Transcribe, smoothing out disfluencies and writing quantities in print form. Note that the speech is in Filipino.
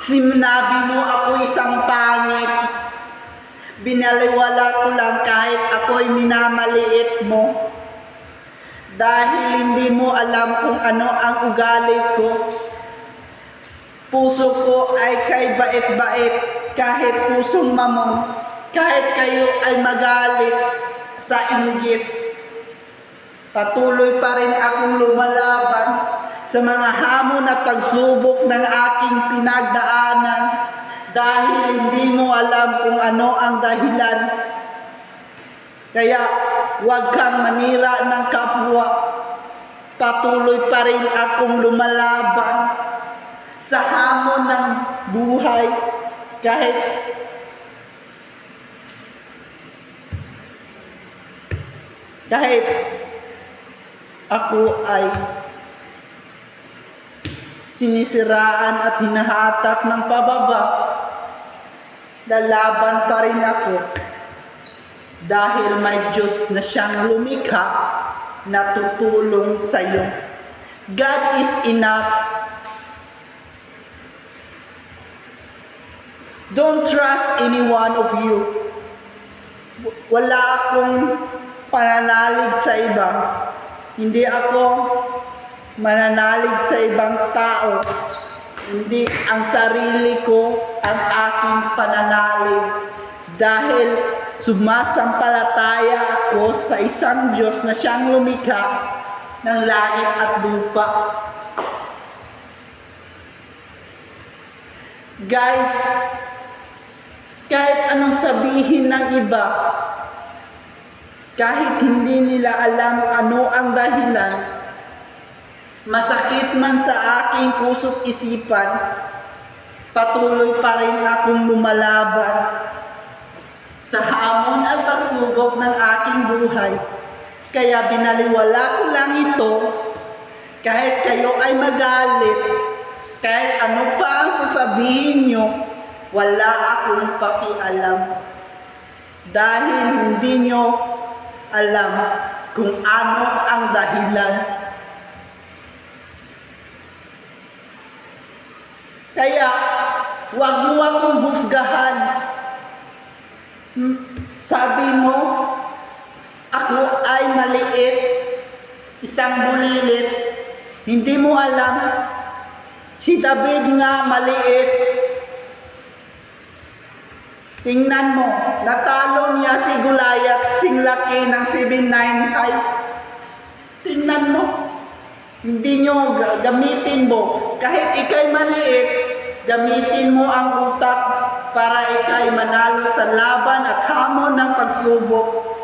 Sinabi mo ako isang pangit. Binaliwala ko lang kahit ako'y minamaliit mo. Dahil hindi mo alam kung ano ang ugali ko. Puso ko ay kay bait-bait kahit pusong mamon. Kahit kayo ay magalit sa inggit. Patuloy pa rin akong lumalaban sa mga hamon at pagsubok ng aking pinagdaanan dahil hindi mo alam kung ano ang dahilan. Kaya huwag kang manira ng kapwa. Patuloy pa rin akong lumalaban sa hamon ng buhay kahit ako ay sinisiraan at hinahatak ng pababa, lalaban pa rin ako dahil may Diyos na siyang lumikha na tutulong sa iyo. God is enough. Don't trust any one of you. Wala akong pananalig sa iba. Hindi ako mananalig sa ibang tao. Hindi ang sarili ko ang aking pananalig. Dahil sumasampalataya ako sa isang Diyos na siyang lumikha ng langit at lupa. Guys, kahit anong sabihin ng iba, kahit hindi nila alam ano ang dahilan, masakit man sa aking puso't isipan, patuloy pa rin akong lumalaban sa hamon at pagsubok ng aking buhay. Kaya binaliwala ko lang ito, kahit kayo ay magalit, kahit ano pa ang sasabihin nyo, wala akong pakialam. Dahil hindi nyo alam kung ano ang dahilan. Kaya, huwag mo akong husgahan. Sabi mo, ako ay maliit, isang bulilit. Hindi mo alam, si David nga maliit. Tingnan mo, natalo niya si Goliath, sing laki ng 7'9" height. Tingnan mo, hindi nyo gamitin mo. Kahit ikay maliit, gamitin mo ang utak para ikay manalo sa laban at hamon ng pagsubok.